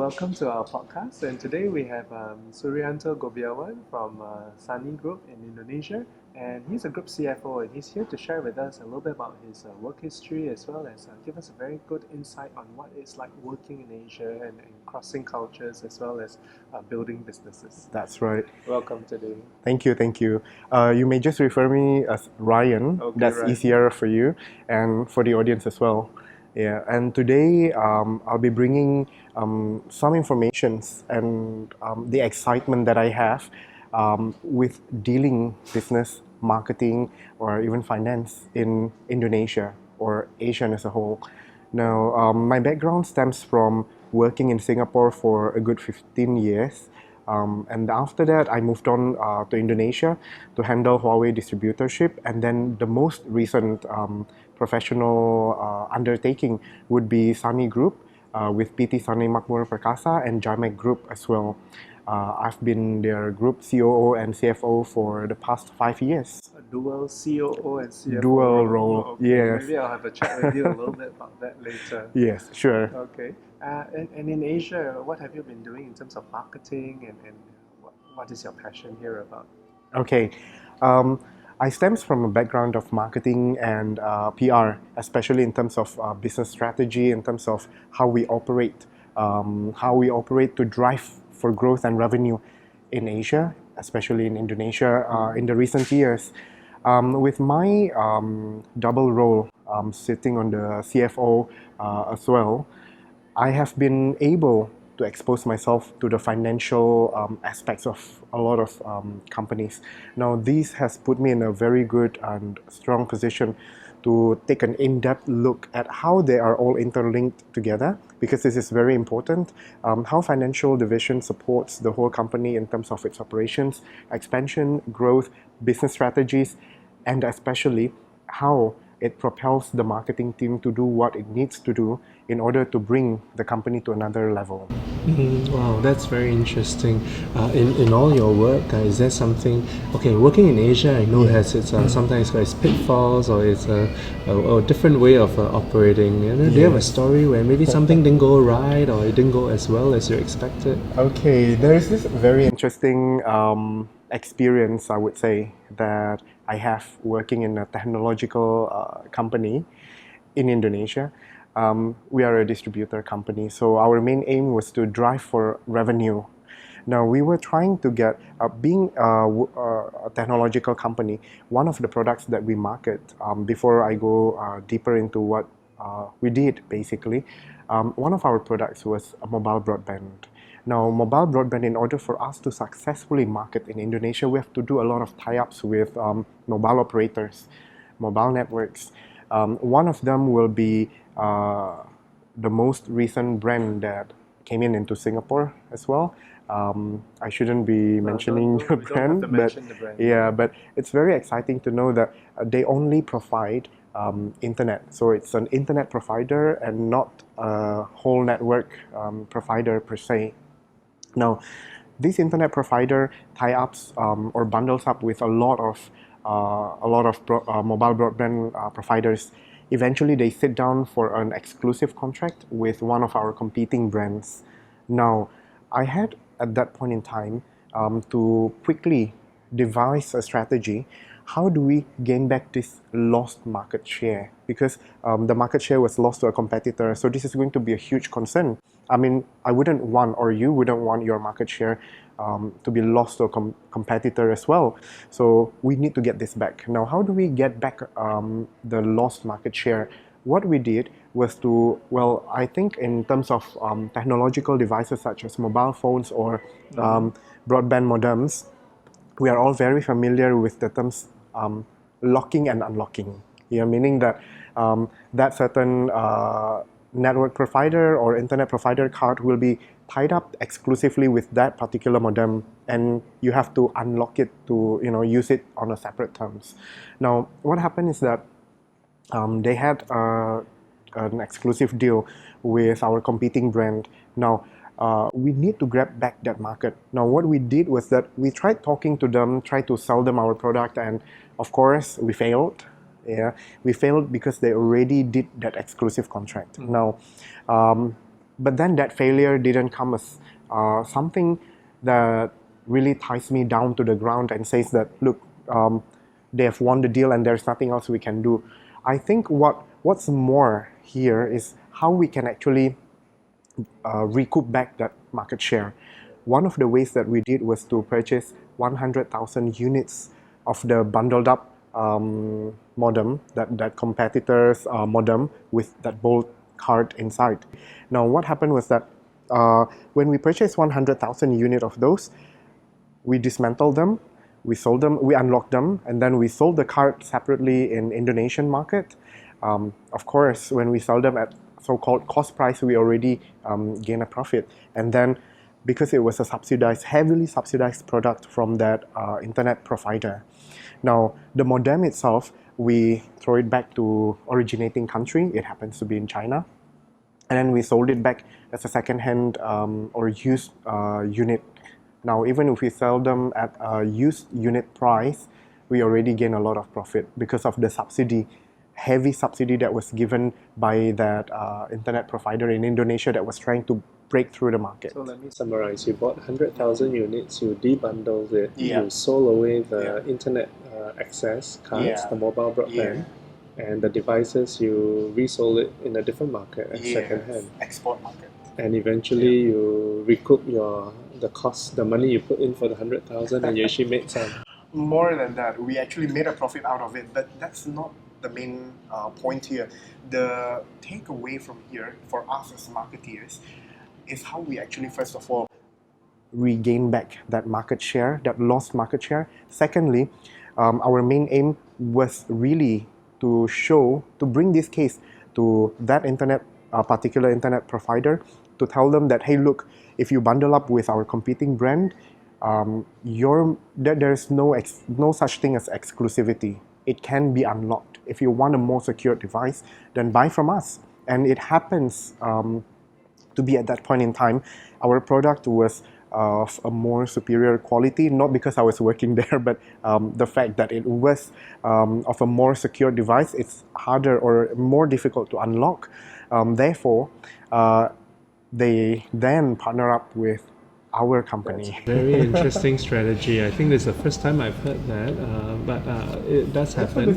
welcome to our podcast. And today we have Suryanto Gobeanwa from Sunny Group in Indonesia. And he's a group CFO, and he's here to share with us a little bit about his work history, as well as give us a very good insight on what it's like working in Asia and crossing cultures, as well as building businesses. That's right. Welcome today. Thank you. You may just refer me as Ryan. Okay, That's Ryan. easier for you and for the audience as well. Yeah, and today I'll be bringing some informations and the excitement that I have with dealing business, marketing, or even finance in Indonesia or Asia as a whole. Now, my background stems from working in Singapore for a good 15 years. And after that, I moved on to Indonesia to handle Huawei distributorship. And then the most recent professional undertaking would be Sunny Group with PT Sunny Makmur Perkasa and Jimac Group as well. I've been their group COO and CFO for the past 5 years. A dual COO and CFO Dual role, Okay, yes. maybe I'll have a chat with you a little bit about that later. Yes, sure. Okay. And in Asia, what have you been doing in terms of marketing and what is your passion here about? Okay. I stems from a background of marketing and PR, especially in terms of business strategy, in terms of how we operate to drive for growth and revenue in Asia, especially in Indonesia in the recent years. With my double role sitting on the CFO as well, I have been able to expose myself to the financial aspects of a lot of companies. Now, this has put me in a very good and strong position to take an in-depth look at how they are all interlinked together, because this is very important. How financial division supports the whole company in terms of its operations, expansion, growth, business strategies, and especially how it propels the marketing team to do what it needs to do in order to bring the company to another level. Wow, that's very interesting. In all your work, is there something? Okay, working in Asia, I know has its sometimes its pitfalls or it's a different way of operating. Do you have a story where maybe something didn't go right or it didn't go as well as you expected? Okay, there is this very interesting experience, I would say, that I have working in a technological company in Indonesia. We are a distributor company, so our main aim was to drive for revenue. Now, we were trying to get, being a technological company, one of the products that we market, before I go deeper into what we did basically, one of our products was a mobile broadband. Now, mobile broadband, in order for us to successfully market in Indonesia, we have to do a lot of tie-ups with mobile operators, mobile networks. One of them will be the most recent brand that came into Singapore as well. I shouldn't be mentioning the brand, but it's very exciting to know that they only provide internet. So it's an internet provider and not a whole network provider per se. Now, this internet provider tie-ups or bundles up with a lot of mobile broadband providers. Eventually, they sit down for an exclusive contract with one of our competing brands. Now, I had at that point in time to quickly devise a strategy. How do we gain back this lost market share? Because the market share was lost to a competitor, so this is going to be a huge concern. I mean, I wouldn't want, or you wouldn't want your market share to be lost to a competitor as well. So we need to get this back. Now, how do we get back the lost market share? What we did was to, well, I think in terms of technological devices such as mobile phones or broadband modems, we are all very familiar with the terms locking and unlocking. Yeah, meaning that that certain network provider or internet provider card will be tied up exclusively with that particular modem, and you have to unlock it to use it on a separate terms. Now, what happened is that they had an exclusive deal with our competing brand. Now, we need to grab back that market. Now, what we did was that we tried talking to them, tried to sell them our product, and of course, we failed. Yeah, we failed because they already did that exclusive contract. Now, But then that failure didn't come as something that really ties me down to the ground and says that, look, they have won the deal and there's nothing else we can do. I think what's more here is how we can actually recoup back that market share. One of the ways that we did was to purchase 100,000 units of the bundled up modem, that competitor's modem with that bold card inside. Now, what happened was that when we purchased 100,000 units of those, we dismantled them, we sold them, we unlocked them, and then we sold the card separately in Indonesian market. Of course, when we sell them at so-called cost price, we already gain a profit. And then, because it was a subsidized, heavily subsidized product from that internet provider. Now, the modem itself, we throw it back to originating country. It happens to be in China. And then we sold it back as a second-hand or used unit. Now, even if we sell them at a used unit price, we already gain a lot of profit because of the subsidy, heavy subsidy that was given by that internet provider in Indonesia that was trying to break through the market. So let me summarize. You bought 100,000 units, you debundled it, Yeah. you sold away the internet access cards, Yeah. the mobile broadband, and the devices, you resold it in a different market as second-hand. Export market. And eventually you recoup the cost, the money you put in for the 100,000, and you actually made some. More than that, we actually made a profit out of it, but that's not the main point here. The takeaway from here for us as marketeers is how we actually, first of all, regain back that market share, that lost market share. Secondly, our main aim was really to bring this case to that particular internet provider, to tell them that, hey, look, if you bundle up with our competing brand, there's no such thing as exclusivity. It can be unlocked. If you want a more secure device, then buy from us. And it happens to be at that point in time, our product was of a more superior quality, not because I was working there, but the fact that it was of a more secure device, it's harder or more difficult to unlock. Therefore, they then partner up with our company. Very interesting strategy. I think this is the first time I've heard that, but it does happen.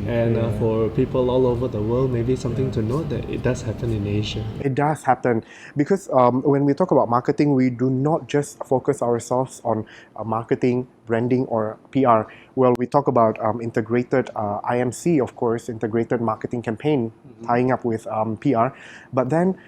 And for people all over the world, maybe something to note that it does happen in Asia. It does happen because when we talk about marketing, we do not just focus ourselves on marketing, branding, or PR. Well, we talk about integrated IMC, of course, integrated marketing campaign, tying up with PR. But then,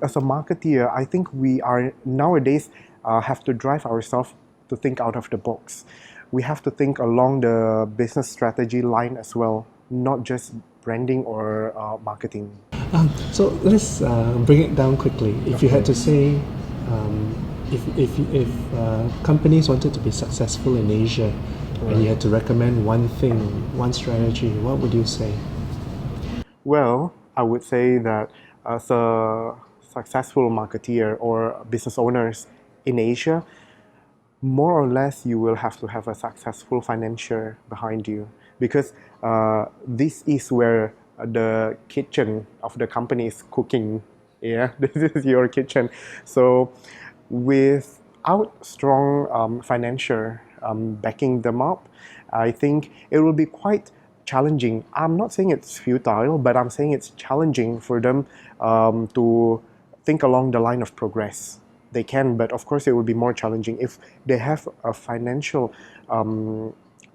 as a marketeer, I think we are nowadays have to drive ourselves to think out of the box. We have to think along the business strategy line as well, not just branding or marketing. So let's bring it down quickly. If you had to say, if companies wanted to be successful in Asia, and you had to recommend one thing, one strategy, what would you say? Well, I would say that as a successful marketeer or business owners in Asia, more or less you will have to have a successful financier behind you, because this is where the kitchen of the company is cooking. Yeah, this is your kitchen. So without strong financier backing them up, I think it will be quite challenging. I'm not saying it's futile, but I'm saying it's challenging for them to think along the line of progress. They can, but of course it will be more challenging. If they have a financial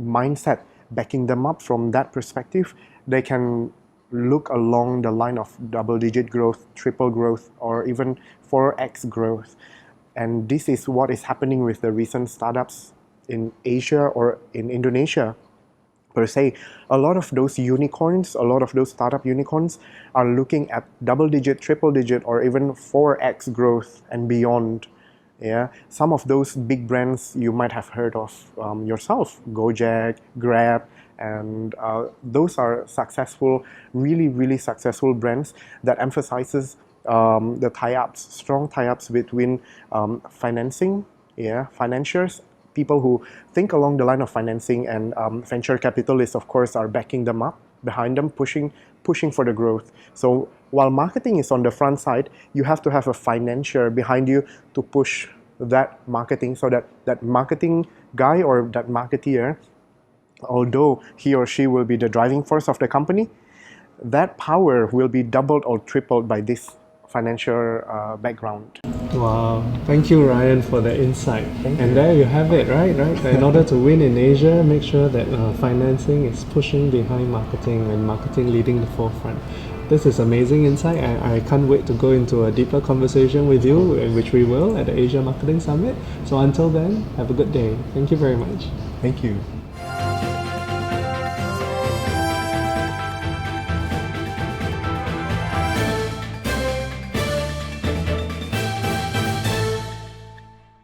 mindset backing them up from that perspective, they can look along the line of double-digit growth, triple growth, or even 4x growth. And this is what is happening with the recent startups in Asia or in Indonesia per se. A lot of those unicorns, a lot of those startup unicorns are looking at double-digit, triple-digit, or even 4x growth and beyond. Yeah, some of those big brands you might have heard of yourself, Gojek, Grab, and those are successful, really successful brands that emphasizes the tie-ups, strong tie-ups between financing, financiers, people who think along the line of financing, and venture capitalists, of course, are backing them up, behind them, pushing pushing for the growth. So while marketing is on the front side, you have to have a financier behind you to push that marketing, so that that marketing guy or that marketeer, although he or she will be the driving force of the company, that power will be doubled or tripled by this financial background. Wow, thank you, Ryan, for the insight. Thank and you. there you have it, right? In order to win in Asia, make sure that financing is pushing behind marketing and marketing leading the forefront. This is amazing insight. I can't wait to go into a deeper conversation with you, which we will at the Asia Marketing Summit. So until then, have a good day. Thank you very much. Thank you.